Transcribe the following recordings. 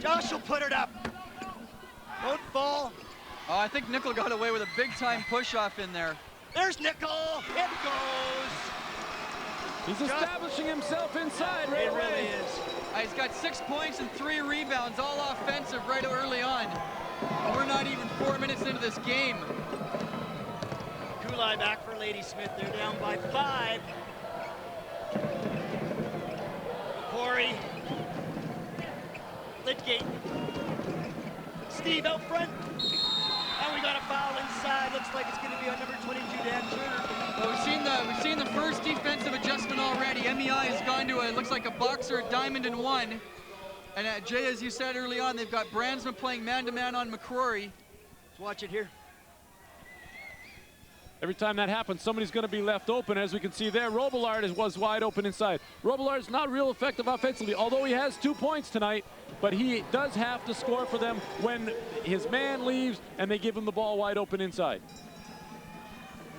Josh will put it up. Don't fall. Oh, I think Nickel got away with a big-time push-off in there. There's Nickel. It goes. He's establishing himself inside right away. It really is. He's got 6 points and 3 rebounds, all offensive right early on. We're not even 4 minutes into this game. Kulai back for Ladysmith. They're down by 5. Corey. Lidgate. Steve out front. And we got a foul inside. Looks like it's going to be on number 22, Dan Turner. Well, we've seen the first defensive adjustment already. MEI has gone to looks like a boxer, a diamond and one. And Jay, as you said early on, they've got Brandsma playing man-to-man on McCrory. Let's watch it here. Every time that happens, somebody's going to be left open. As we can see there, Robillard was wide open inside. Robillard's not real effective offensively, although he has 2 points tonight, but he does have to score for them when his man leaves and they give him the ball wide open inside.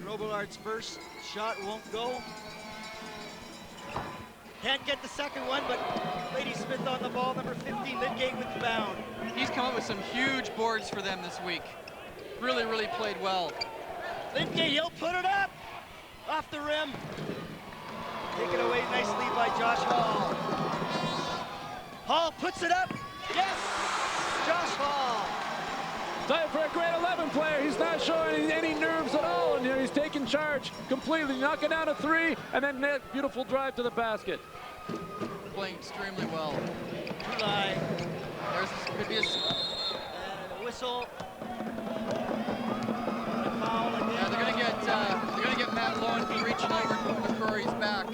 Robillard's first shot won't go. Can't get the second one, but Ladysmith on the ball, number 15, Lidgate with the bound. He's come up with some huge boards for them this week. Really, really played well. Lidgate, he'll put it up! Off the rim. Taken away nicely by Josh Hall. Hall puts it up. Yes! Josh Hall. Time for a grade 11 player. He's not showing any nerves at all in here. He's taking charge completely, knocking down a 3, and then that beautiful drive to the basket. Playing extremely well. Kulai. Could be a... And a whistle. Foul again. Yeah, they're gonna get Matt Lowen for reaching over to McCrory's back.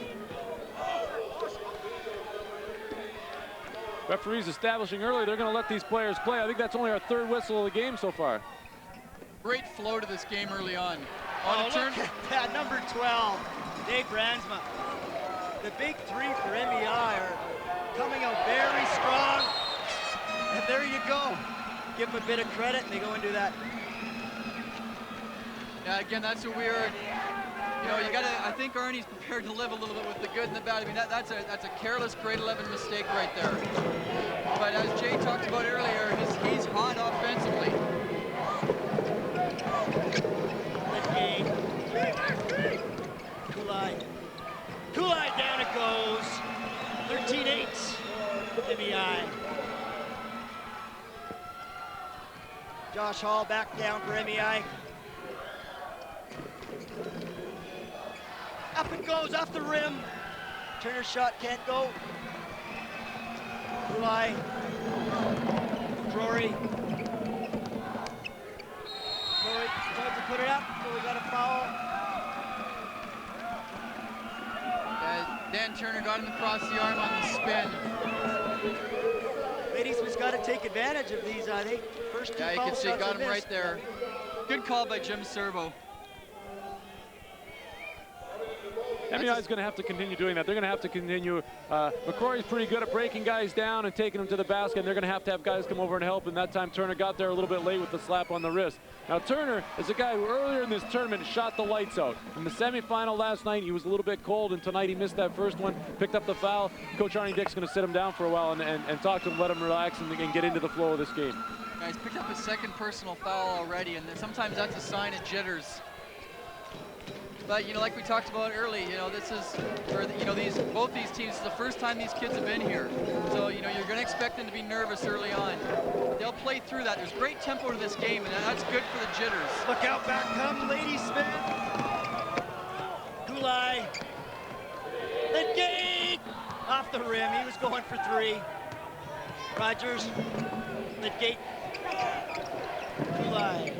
Referees establishing early they're going to let these players play. I think that's only our 3rd whistle of the game so far. Great flow to this game early on. Oh, look at that, number 12, Dave Brandsma. The big 3 for MEI are coming out very strong. And there you go. Give them a bit of credit and they go and do that. Yeah, again, that's what we're, you know, you gotta, I think Arnie's prepared to live a little bit with the good and the bad. I mean, that's a careless grade 11 mistake right there. But as Jay talked about earlier, he's hot offensively. Kulai down it goes. 13-8, MEI. Josh Hall back down for MEI. Up it goes, off the rim. Turner's shot can't go. Kulai. Rory. Rory tried to put it up, but we got a foul. Dan Turner got him across the arm on the spin. Ladysmith's got to take advantage of these, I think. First 2 yeah, you can see, got him right there. Good call by Jim Serbo. MEI is going to have to continue doing that. They're going to have to continue. McCrory's pretty good at breaking guys down and taking them to the basket, and they're going to have guys come over and help, and that time Turner got there a little bit late with the slap on the wrist. Now Turner is a guy who earlier in this tournament shot the lights out. In the semifinal last night, he was a little bit cold, and tonight he missed that first one, picked up the foul. Coach Arnie Dick's going to sit him down for a while and talk to him, let him relax and get into the flow of this game. Yeah, he's picked up his 2nd personal foul already, and sometimes that's a sign of jitters. But, you know, like we talked about early, you know, this is, or, you know, both these teams, it's the first time these kids have been here. So, you know, you're going to expect them to be nervous early on. They'll play through that. There's great tempo to this game, and that's good for the jitters. Look out, back come Ladysmith. Kulai. Lidgate! Off the rim, he was going for 3. Rogers. Lidgate. Kulai.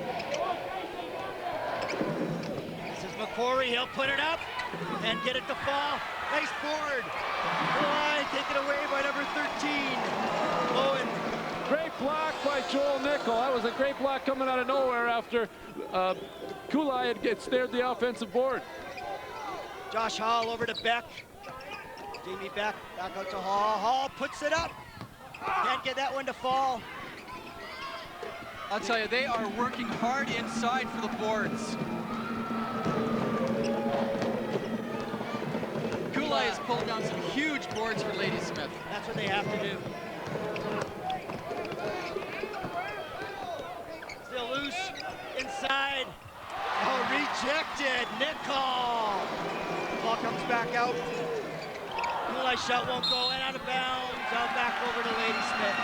McCrory, he'll put it up and get it to fall. Nice board. Kulai taken away by number 13. Lowen. Great block by Joel Nickel. That was a great block coming out of nowhere after Kulai had snared the offensive board. Josh Hall over to Beck. Jamie Beck back out to Hall. Hall puts it up. Can't get that one to fall. I'll tell you, they are working hard inside for the boards. Kulai has pulled down some huge boards for Ladysmith. That's what they have to do. Nickel. Ball comes back out. Kulai shot won't go, and out of bounds. Out back over to Ladysmith.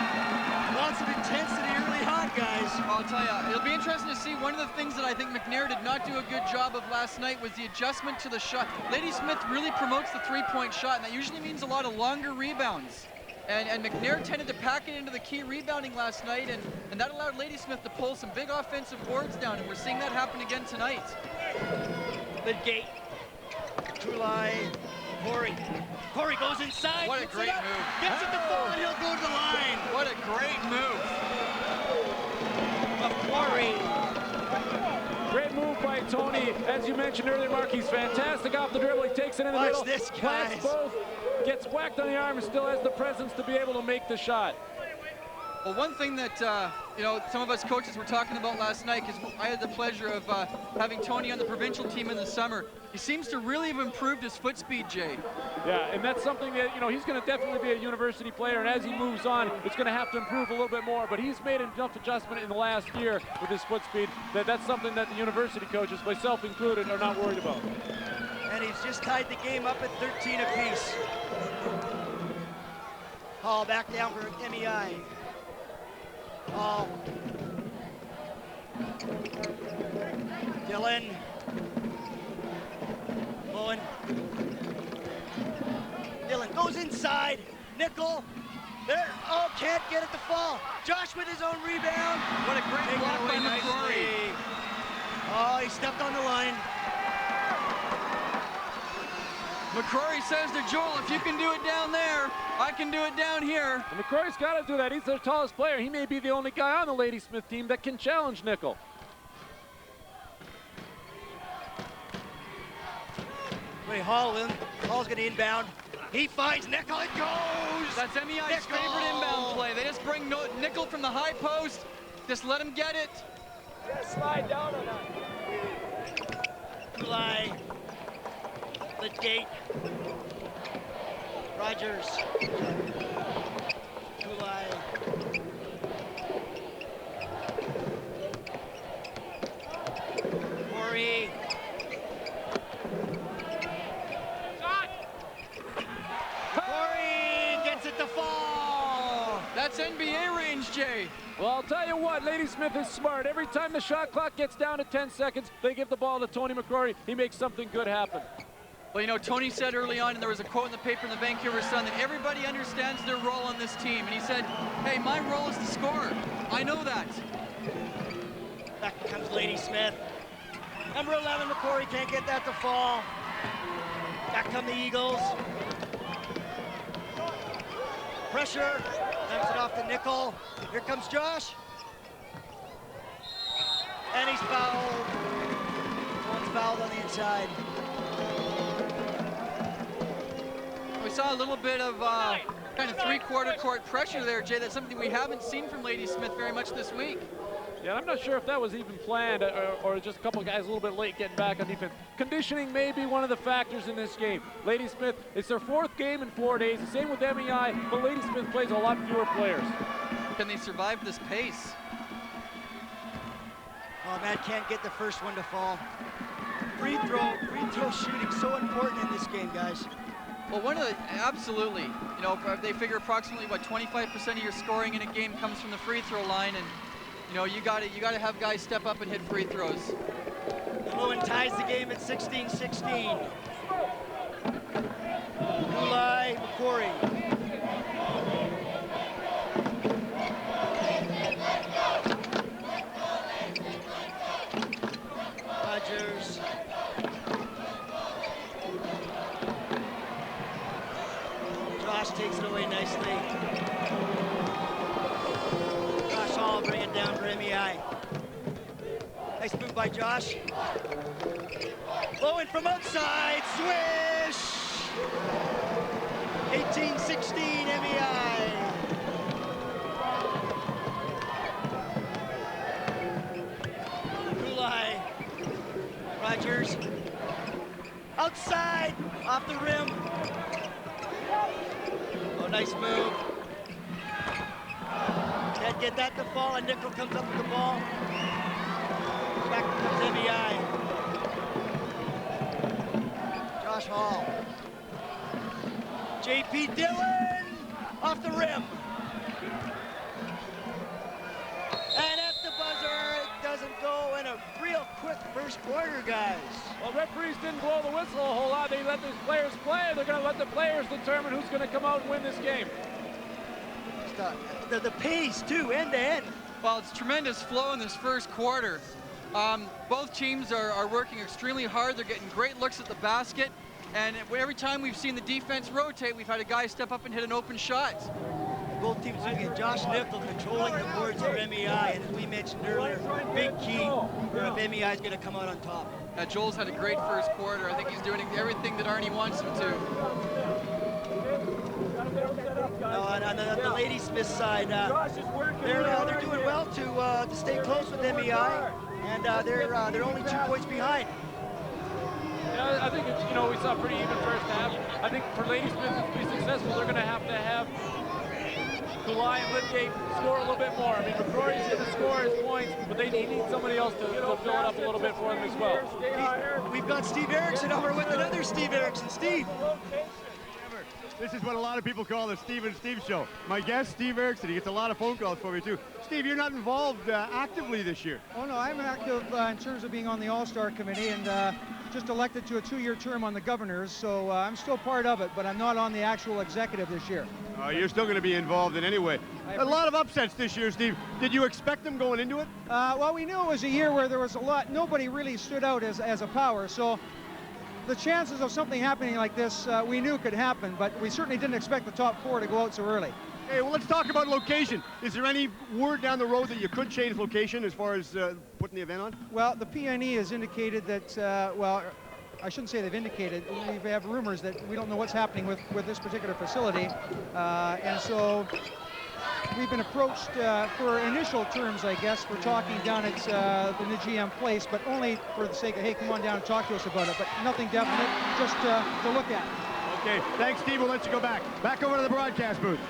Lots of intensity early on, guys. I'll tell you, it'll be interesting to see. One of the things that I think McNair did not do a good job of last night was the adjustment to the shot. Ladysmith really promotes the three-point shot, and that usually means a lot of longer rebounds. And McNair tended to pack it into the key rebounding last night, and that allowed Ladysmith to pull some big offensive boards down, and we're seeing that happen again tonight. Mid-gate. Kulai. Corey goes inside. What a great move. Gets it to fall, and he'll go to the line. What a great move. Corey. Great move by Tony. As you mentioned earlier, Mark, he's fantastic off the dribble. He takes it in the middle. Watch this, Plants guys. both. Gets whacked on the arm and still has the presence to be able to make the shot. Well, one thing that some of us coaches were talking about last night, because I had the pleasure of having Tony on the provincial team in the summer. He seems to really have improved his foot speed, Jay. Yeah, and that's something that, he's going to definitely be a university player, and as he moves on, it's going to have to improve a little bit more, but he's made enough adjustment in the last year with his foot speed that's something that the university coaches, myself included, are not worried about. And he's just tied the game up at 13 apiece. Hall back down for MEI. Hall. Dylan. Bowen. Dylan goes inside. Nickel. There. Oh, can't get it to fall. Josh with his own rebound. What a great Taken block by away McCrory. nicely. Oh, he stepped on the line. McCrory says to Joel, if you can do it down there, I can do it down here. And McCrory's got to do that. He's their tallest player. He may be the only guy on the Ladysmith team that can challenge Nickel. Wait, Hall's going to inbound. He finds Nickel. It goes. That's MEI's Nickel. favorite inbound play. They just bring Nickel from the high post. Just let him get it. Yeah, slide down on that. Kulai. The gate. Rogers. Kulai. Corey. Corey gets it to fall. That's NBA range, Jay. Well, I'll tell you what, Ladysmith is smart. Every time the shot clock gets down to 10 seconds, they give the ball to Tony McCrory. He makes something good happen. Well, Tony said early on, and there was a quote in the paper in the Vancouver Sun, that everybody understands their role on this team. And he said, hey, my role is to score. I know that. Back comes Ladysmith. Number 11, McCrory can't get that to fall. Back come the Eagles. Pressure. Knocks it off to Nickel. Here comes Josh. And he's fouled. One's fouled on the inside. We saw a little bit of kind of three-quarter court pressure there, Jay. That's something we haven't seen from Ladysmith very much this week. Yeah, I'm not sure if that was even planned or just a couple of guys a little bit late getting back on defense. Conditioning may be one of the factors in this game. Ladysmith, it's their 4th game in 4 days. The same with MEI, but Ladysmith plays a lot fewer players. Can they survive this pace? Oh, man, can't get the first one to fall. Free throw shooting so important in this game, guys. Well, absolutely. They figure approximately, 25% of your scoring in a game comes from the free throw line, and you got to have guys step up and hit free throws. Owen ties the game at 16-16. Kulai, McCrory. Rogers. Josh takes it away nicely. Josh Hall bring it down for MEI. Nice move by Josh. Bowen from outside, swish! 18-16 MEI. Kulai. Rogers. Outside, off the rim. Oh, nice move. Can't get that to fall, and Nickel comes up with the ball. Back comes MEI. Josh Hall. J.P. Dillon off the rim. And at the buzzer, it doesn't go in a real quick first quarter, guys. Well, referees didn't blow the whistle a whole lot. They let these players play. They're going to let the players determine who's going to come out and win this game. The pace, too, end to end. Well, it's tremendous flow in this first quarter. Both teams are working extremely hard. They're getting great looks at the basket. And every time we've seen the defense rotate, we've had a guy step up and hit an open shot. Both teams looking at Josh Nickel controlling the boards for MEI. And as we mentioned earlier, big key for if MEI is going to come out on top. Joel's had a great first quarter. I think he's doing everything that Arnie wants him to. On the Lady Smith side, they're doing well to stay close with MEI, and they're only 2 points behind. Yeah, I think it's, we saw a pretty even first half. I think for Lady Smith to be successful, they're going to have Kulai and Lithgate score a little bit more. I mean, McCrory's going to score his points, but they need somebody else to fill it up a little bit for them as well. We've got Steve Erickson over with another Steve Erickson. Steve. This is what a lot of people call the Steve and Steve show. My guest, Steve Erickson, he gets a lot of phone calls for me too. Steve, you're not involved actively this year. Oh no, I'm active in terms of being on the All-Star Committee and just elected to a 2-year term on the Governors, so I'm still part of it, but I'm not on the actual executive this year. You're still going to be involved in any way. A lot of upsets this year, Steve. Did you expect them going into it? Well, we knew it was a year where there was a lot, nobody really stood out as a power, so the chances of something happening like this we knew could happen, but we certainly didn't expect the top 4 to go out so early. Hey, well, let's talk about location. Is there any word down the road that you could change location as far as putting the event on? Well, the PNE has indicated that, well, I shouldn't say they've indicated, we have rumors that we don't know what's happening with this particular facility, and so we've been approached for initial terms, I guess, for talking down at the GM place, but only for the sake of, hey, come on down and talk to us about it, but nothing definite, just to look at. Okay, thanks, Steve. We'll let you go back. Back over to the broadcast booth.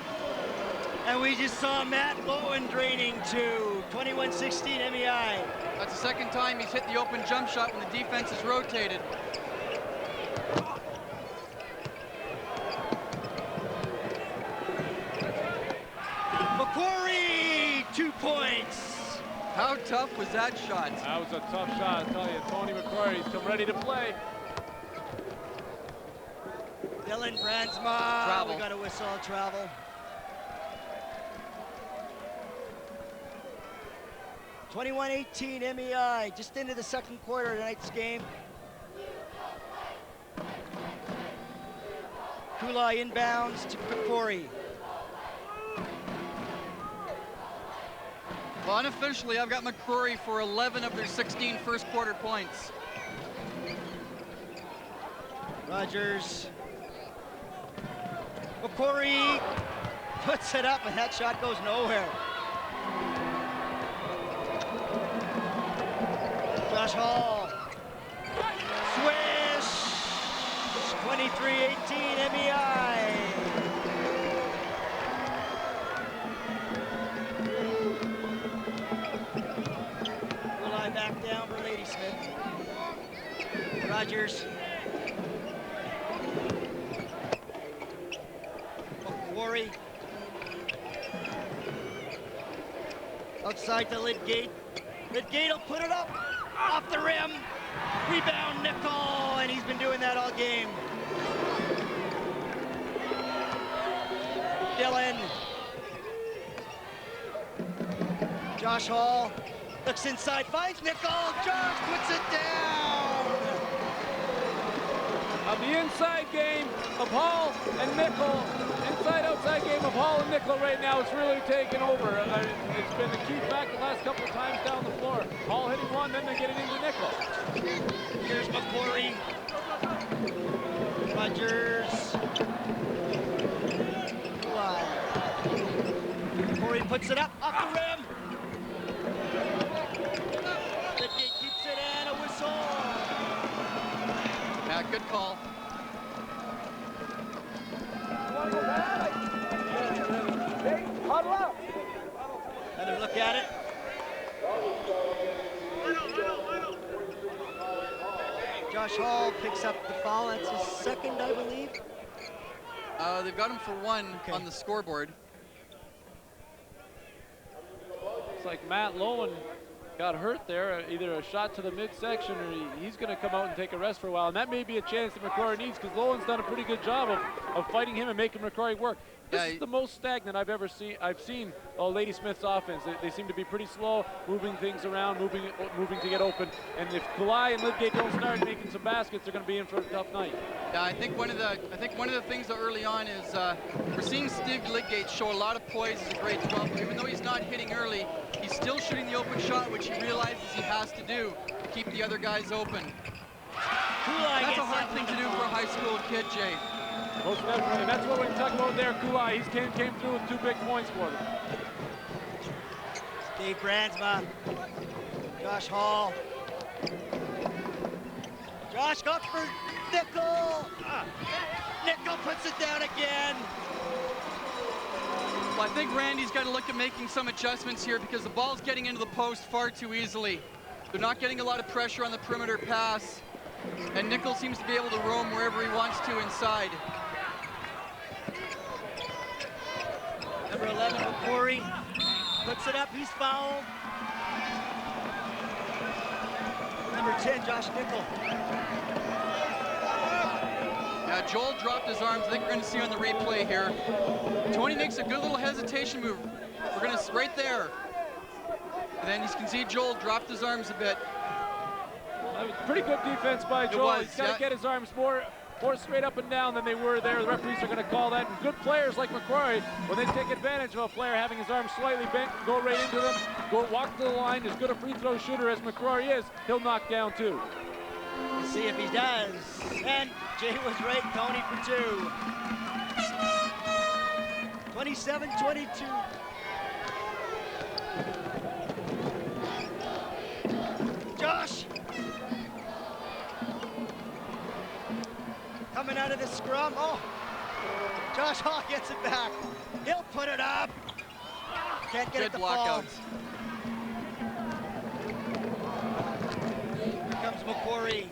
And we just saw Matt Bowen draining to 21-16 MEI. That's the second time he's hit the open jump shot when the defense is rotated. Macquarie, 2 points. How tough was that shot? That was a tough shot, I tell you. Tony McCrory's come ready to play. Dylan Brandsma. Travel. We got a whistle, travel. 21-18 MEI, just into the second quarter of tonight's game. Kulai inbounds to Macquarie. Well, unofficially, I've got McCrory for 11 of their 16 first quarter points. Rogers. Macquarie puts it up, and that shot goes nowhere. Josh Hall. Swish. 23-18 MEI. Kulai back down for Lady Smith. Rogers. Macquarie. Outside to Lydgate. Lydgate will put it up. Off the rim. Rebound Nickel, and he's been doing that all game. Dillon. Josh Hall looks inside, finds Nickel. Josh puts it down. Of the inside game of Hall and Nickel, inside-outside game of Hall and Nickel right now, it's really taken over. It's been the key fact the last couple of times down the floor. Hall hitting one, then they're getting into Nickel. Here's Macquarie. Rogers. Macquarie puts it up, off the rim. Lydgate keeps it in, a whistle. Yeah, good call. Huddle up. Another look at it. Josh Josh Hall picks up the foul. That's his second, I believe. They've got him for one Okay. on the scoreboard. It's like Matt Lowen got hurt there, either a shot to the midsection or he's going to come out and take a rest for a while. And that may be a chance that McCrory needs because Lowen's done a pretty good job of fighting him and making McCrory work. This is the most stagnant I've ever seen. I've seen Lady Smith's offense. They seem to be pretty slow, moving things around, moving to get open. And if Kulai and Lidgate don't start making some baskets, they're going to be in for a tough night. Yeah, I think one of the things early on is we're seeing Steve Lidgate show a lot of poise. He's a great developer. Even though he's not hitting early, he's still shooting the open shot, which he realizes he has to do to keep the other guys open. That's a hard thing to do for a high school kid, Jay. Most definitely, and that's what we're talking about there. Kulai, he came through with 2 big points for them. Dave Brandsma. Josh Hall. Josh got for Nickel. Nickel puts it down again. Well, I think Randy's got to look at making some adjustments here because the ball's getting into the post far too easily. They're not getting a lot of pressure on the perimeter pass, and Nickel seems to be able to roam wherever he wants to inside. Number 11, McCrory, puts it up, he's fouled. Number 10, Josh Nickel. Yeah, Joel dropped his arms. I think we're going to see on the replay here. Tony makes a good little hesitation move. We're going to, right there. And then you can see Joel dropped his arms a bit. That was pretty good defense by Joel. He's got to get his arms more straight up and down than they were there. The referees are going to call that. And good players like McCrory, when they take advantage of a player having his arms slightly bent, go right into them, walk to the line. As good a free throw shooter as McCrory is, he'll knock down 2. Let's see if he does. And Jay was right, Tony for 2. 27-22. Josh. Coming out of the scrum. Oh, Josh Hall gets it back. He'll put it up. Can't get it to fall. Here comes McCrory.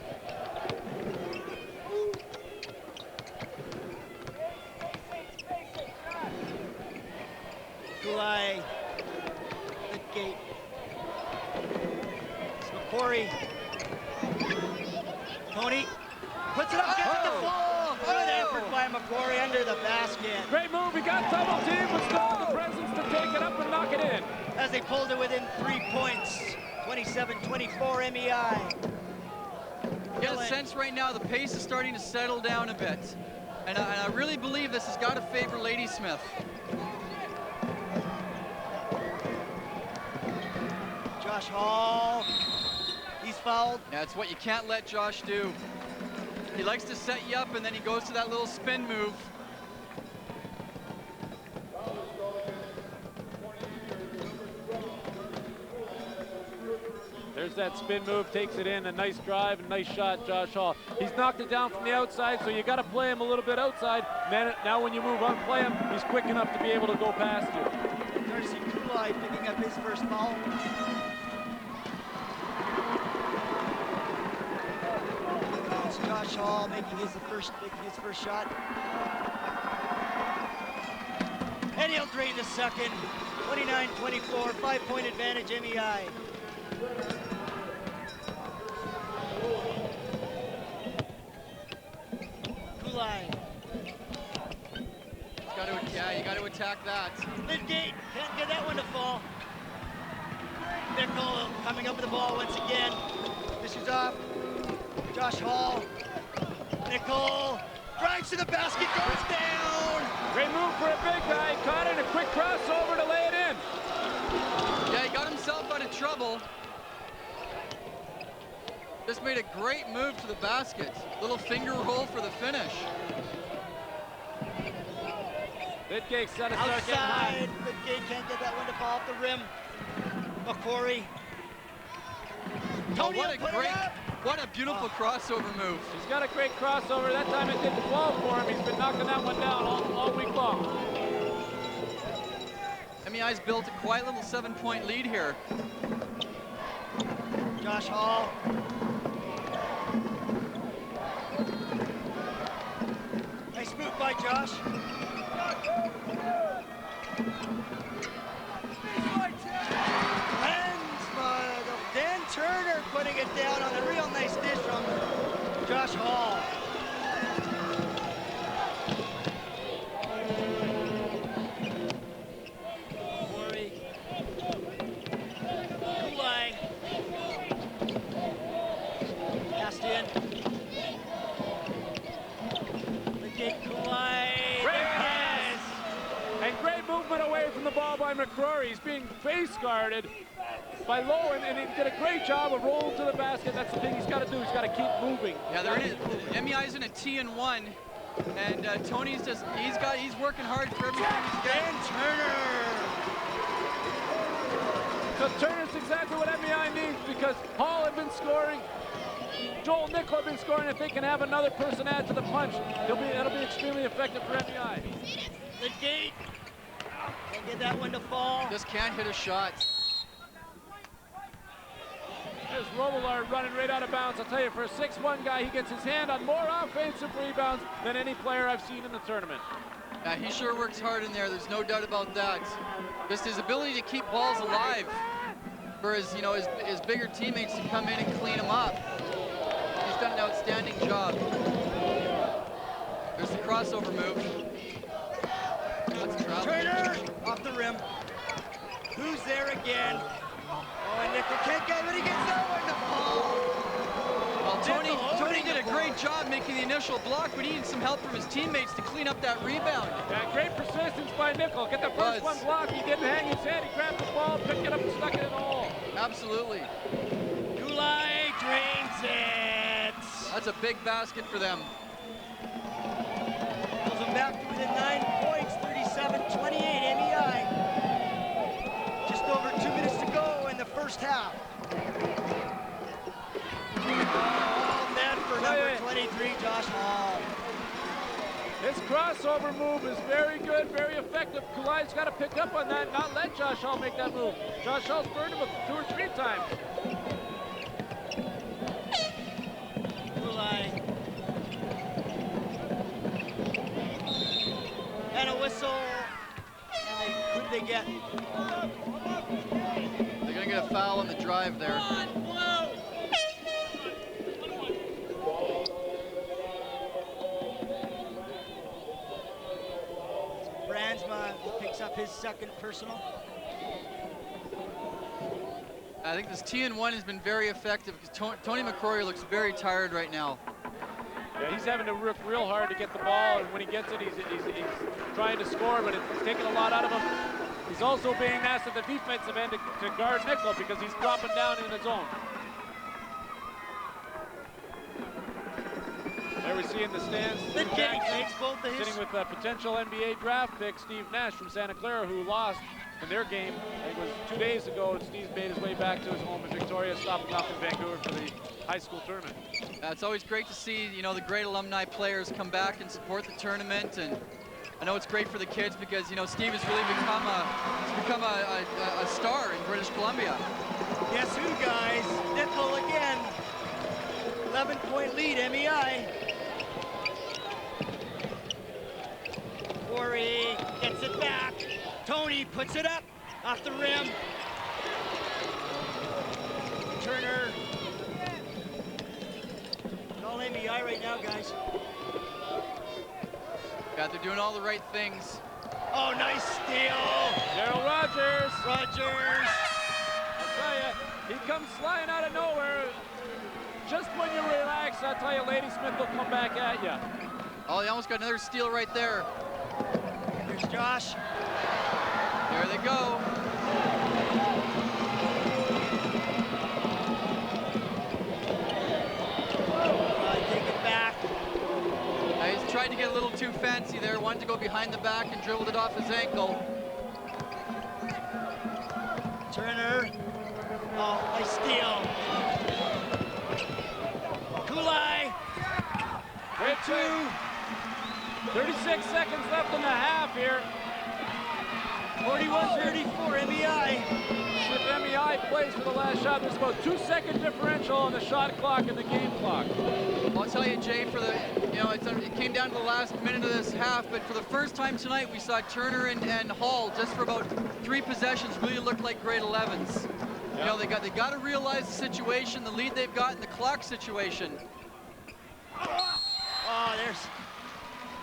Kulai. Lidgate. It's McCrory. Tony. Puts it up, gets it to fall. Good effort by McCrory under the basket. Great move, he got double teamed, but still had the presence to take it up and knock it in. As they pulled it within 3 points. 27-24 MEI. You get a sense right now the pace is starting to settle down a bit. And I really believe this has got to favor Ladysmith. Josh Hall. He's fouled. Yeah, it's what you can't let Josh do. He likes to set you up, and then he goes to that little spin move. There's that spin move, takes it in, a nice drive, and nice shot, Josh Hall. He's knocked it down from the outside, so you got to play him a little bit outside. Now when you move on, play him, he's quick enough to be able to go past you. Darcy Kulai picking up his first foul. Josh Hall making his first shot. And he'll drain the second. 29-24, 5-point advantage MEI. Kulai. You got to attack that. Lidgate can't get that one to fall. Nickel coming up with the ball once again. Dishes off. Josh Hall. Nickel drives to the basket, goes down. Great move for a big guy. Caught it, a quick crossover to lay it in. Yeah, he got himself out of trouble. Just made a great move to the basket. Little finger roll for the finish. Lidgate set it outside. Lidgate can't get that one to fall off the rim. McCrory. Tony, what a beautiful crossover move. He's got a great crossover. That time it didn't fall for him. He's been knocking that one down all week long. MEI's built a quiet little 7-point lead here. Josh Hall. Nice move by Josh. Dan Turner putting it down on a real nice dish from Josh Hall. Corey. Kulai. Passed in. Legate Kulai. Great pass. And great movement away from the ball by McCrory. He's being face guarded by Lowen, and he did a great job of rolling to the basket. That's the thing he's got to do. He's got to keep moving. Yeah, they're in it. MEI's in a T&1, and Tony's just he's working hard for everything he's got. Dan Turner. So Turner's exactly what MEI needs, because Hall had been scoring, Joel Nickel had been scoring. If they can have another person add to the punch, that'll be extremely effective for MEI. The gate. Can't get that one to fall. Just can't hit a shot. There's Robillard running right out of bounds. I'll tell you, for a 6'1" guy, he gets his hand on more offensive rebounds than any player I've seen in the tournament. Yeah, he sure works hard in there. There's no doubt about that. Just his ability to keep balls alive for his bigger teammates to come in and clean them up. He's done an outstanding job. There's the crossover move. That's travel. Turner off the rim. Who's there again? Oh, and Nickel can't get it, but he gets that one to fall. Well, Tony did a great job making the initial block, but he needed some help from his teammates to clean up that rebound. Yeah, great persistence by Nickel. Get the first one blocked. He didn't hang his head. He grabbed the ball, picked it up, and stuck it in the hole. Absolutely. Gulai drains it. That's a big basket for them. Pulls them back to within 9 points, 37-28 MEI. Just over 2 minutes to go in the first half. Oh, man, for number 23, Josh Hall. His crossover move is very good, very effective. Kulai's got to pick up on that, not let Josh Hall make that move. Josh Hall's burned him 2 or 3 times. Kulai. And a whistle. And who'd they get? They're going to get a foul on the drive there. Brandsma picks up his second personal. I think this T&1 has been very effective because Tony McCrory looks very tired right now. Yeah, he's having to work real hard to get the ball, and when he gets it, he's trying to score, but it's taking a lot out of him. He's also being asked at the defensive end to guard Nickel because he's dropping down in his own. There we see in the stands, Good game, thanks both of his. sitting with a potential NBA draft pick, Steve Nash from Santa Clara, who lost in their game. I think it was 2 days ago, and Steve made his way back to his home in Victoria, stopping off in Vancouver for the high school tournament. It's always great to see, the great alumni players come back and support the tournament, and I know it's great for the kids because, Steve has really become a star in British Columbia. Guess who, guys? Nickel again. 11-point lead, MEI. Corey gets it back. Tony puts it up off the rim. Turner. All MEI right now, guys. Yeah, they're doing all the right things. Oh, nice steal. Daryl Rogers. Rogers. I'll tell you, he comes flying out of nowhere. Just when you relax, I'll tell you, Ladysmith will come back at you. Oh, they almost got another steal right there. Here's Josh. There they go. Take it back. He's tried to get a little too fancy there. Wanted to go behind the back and dribbled it off his ankle. Turner. Oh, nice steal. Kulai. Great 2. 36 seconds left in the half here. 41-34 MEI. If MEI 5 plays for the last shot. There's about 2-second differential on the shot clock and the game clock. Well, I'll tell you, Jay, for the, it came down to the last minute of this half, but for the first time tonight, we saw Turner and Hall just for about 3 possessions really look like grade 11s. Yeah. They got to realize the situation, the lead they've got in the clock situation. Oh, there's.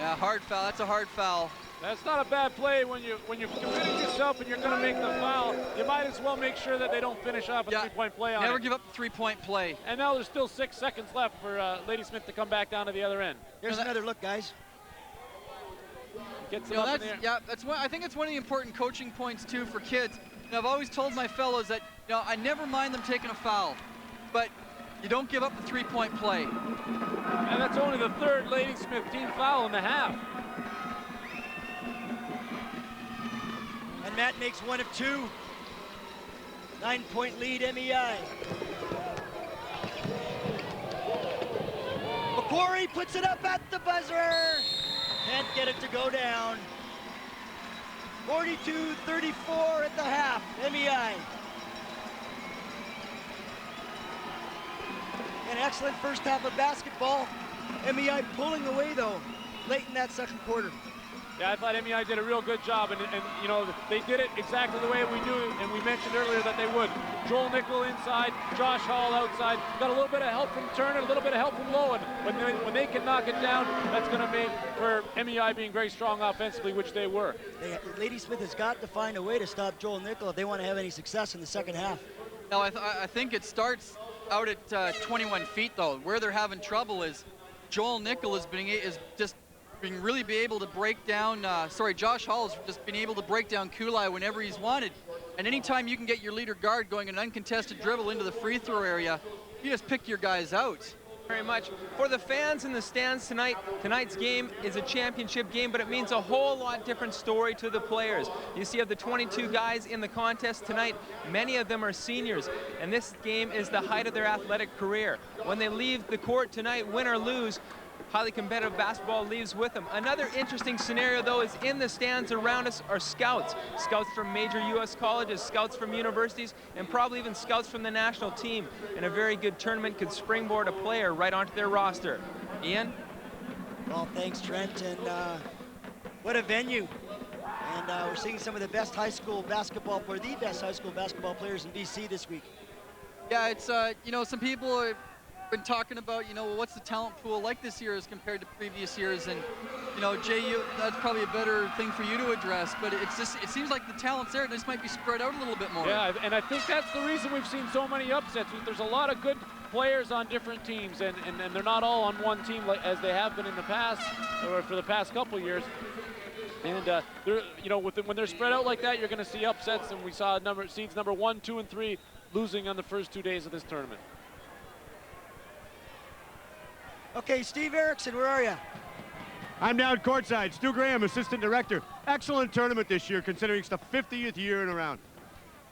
Yeah, hard foul. That's a hard foul. That's not a bad play when you've committed yourself and you're going to make the foul. You might as well make sure that they don't finish off a 3-point play on it. Never give up a 3-point play. And now there's still 6 seconds left for Ladysmith to come back down to the other end. Here's another look, guys. Gets it up in the air. Yeah, I think it's one of the important coaching points too for kids. I've always told my fellows that I never mind them taking a foul, but you don't give up the 3-point play. And that's only the 3rd Ladysmith team foul in the half. And Matt makes 1 of 2. 9-point lead, MEI. Macquarie puts it up at the buzzer. Can't get it to go down. 42-34 at the half, MEI. An excellent first half of basketball. MEI pulling away though, late in that second quarter. Yeah, I thought MEI did a real good job, and they did it exactly the way we knew, and we mentioned earlier that they would. Joel Nickel inside, Josh Hall outside. Got a little bit of help from Turner, a little bit of help from Lowen. When they can knock it down, that's going to make for MEI being very strong offensively, which they were. Ladysmith has got to find a way to stop Joel Nickel if they want to have any success in the second half. Now, I think it starts out at 21 feet, though. Where they're having trouble is Joel Nickel really be able to break down, Josh Hall has just been able to break down Kulai whenever he's wanted. And anytime you can get your leader guard going an uncontested dribble into the free throw area, you just pick your guys out. Very much. For the fans in the stands tonight, tonight's game is a championship game, but it means a whole lot different story to the players. You see, of the 22 guys in the contest tonight, many of them are seniors, and this game is the height of their athletic career. When they leave the court tonight, win or lose, highly competitive basketball leaves with them. Another interesting scenario, though, is in the stands around us are scouts. Scouts from major U.S. colleges, scouts from universities, and probably even scouts from the national team. And a very good tournament could springboard a player right onto their roster. Ian? Well, thanks, Trent, and what a venue. And we're seeing some of the best high school basketball players in BC this week. Yeah, it's, some people are been talking about, what's the talent pool like this year as compared to previous years, and Jay, that's probably a better thing for you to address, but it seems like the talent's there. This might be spread out a little bit more. Yeah, and I think that's the reason we've seen so many upsets. There's a lot of good players on different teams, and they're not all on one team as they have been in the past, or for the past couple of years. And when they're spread out like that, you're going to see upsets, and we saw seeds number 1, 2, and 3 losing on the first 2 days of this tournament. Okay, Steve Erickson, where are you? I'm down courtside. Stu Graham, assistant director. Excellent tournament this year, considering it's the 50th year in a round.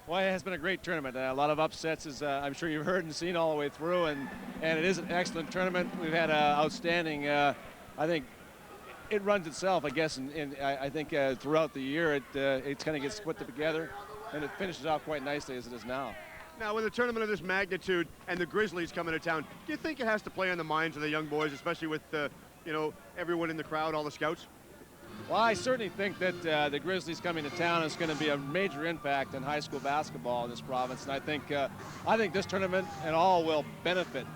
Well, it has been a great tournament. A lot of upsets, as I'm sure you've heard and seen all the way through, and it is an excellent tournament. We've had outstanding. I think it runs itself, I guess, and I think throughout the year it's kind of gets put together, and it finishes out quite nicely as it is now. Now, with a tournament of this magnitude and the Grizzlies coming to town, do you think it has to play on the minds of the young boys, especially with everyone in the crowd, all the scouts? Well, I certainly think that the Grizzlies coming to town is going to be a major impact on high school basketball in this province, and I think this tournament and all will benefit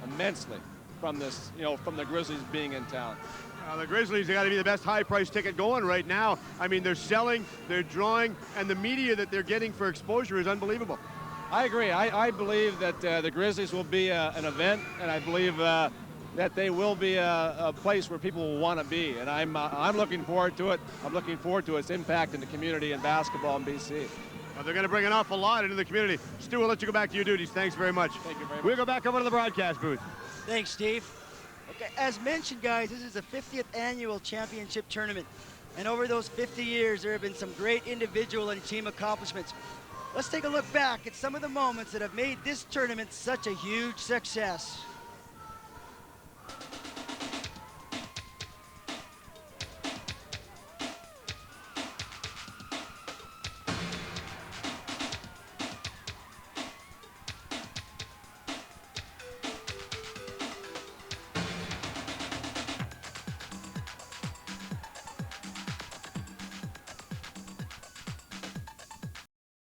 immensely from this, from the Grizzlies being in town. The Grizzlies have got to be the best high-price ticket going right now. I mean, they're selling, they're drawing, and the media that they're getting for exposure is unbelievable. I agree. I believe that the Grizzlies will be an event, and I believe that they will be a place where people will want to be. And I'm looking forward to it. I'm looking forward to its impact in the community and basketball in BC. Well, they're going to bring an awful lot into the community. Stu, we'll let you go back to your duties. Thanks very much. Thank you very much. We'll go back over to the broadcast booth. Thanks, Steve. Okay, as mentioned, guys, this is the 50th annual championship tournament. And over those 50 years, there have been some great individual and team accomplishments. Let's take a look back at some of the moments that have made this tournament such a huge success.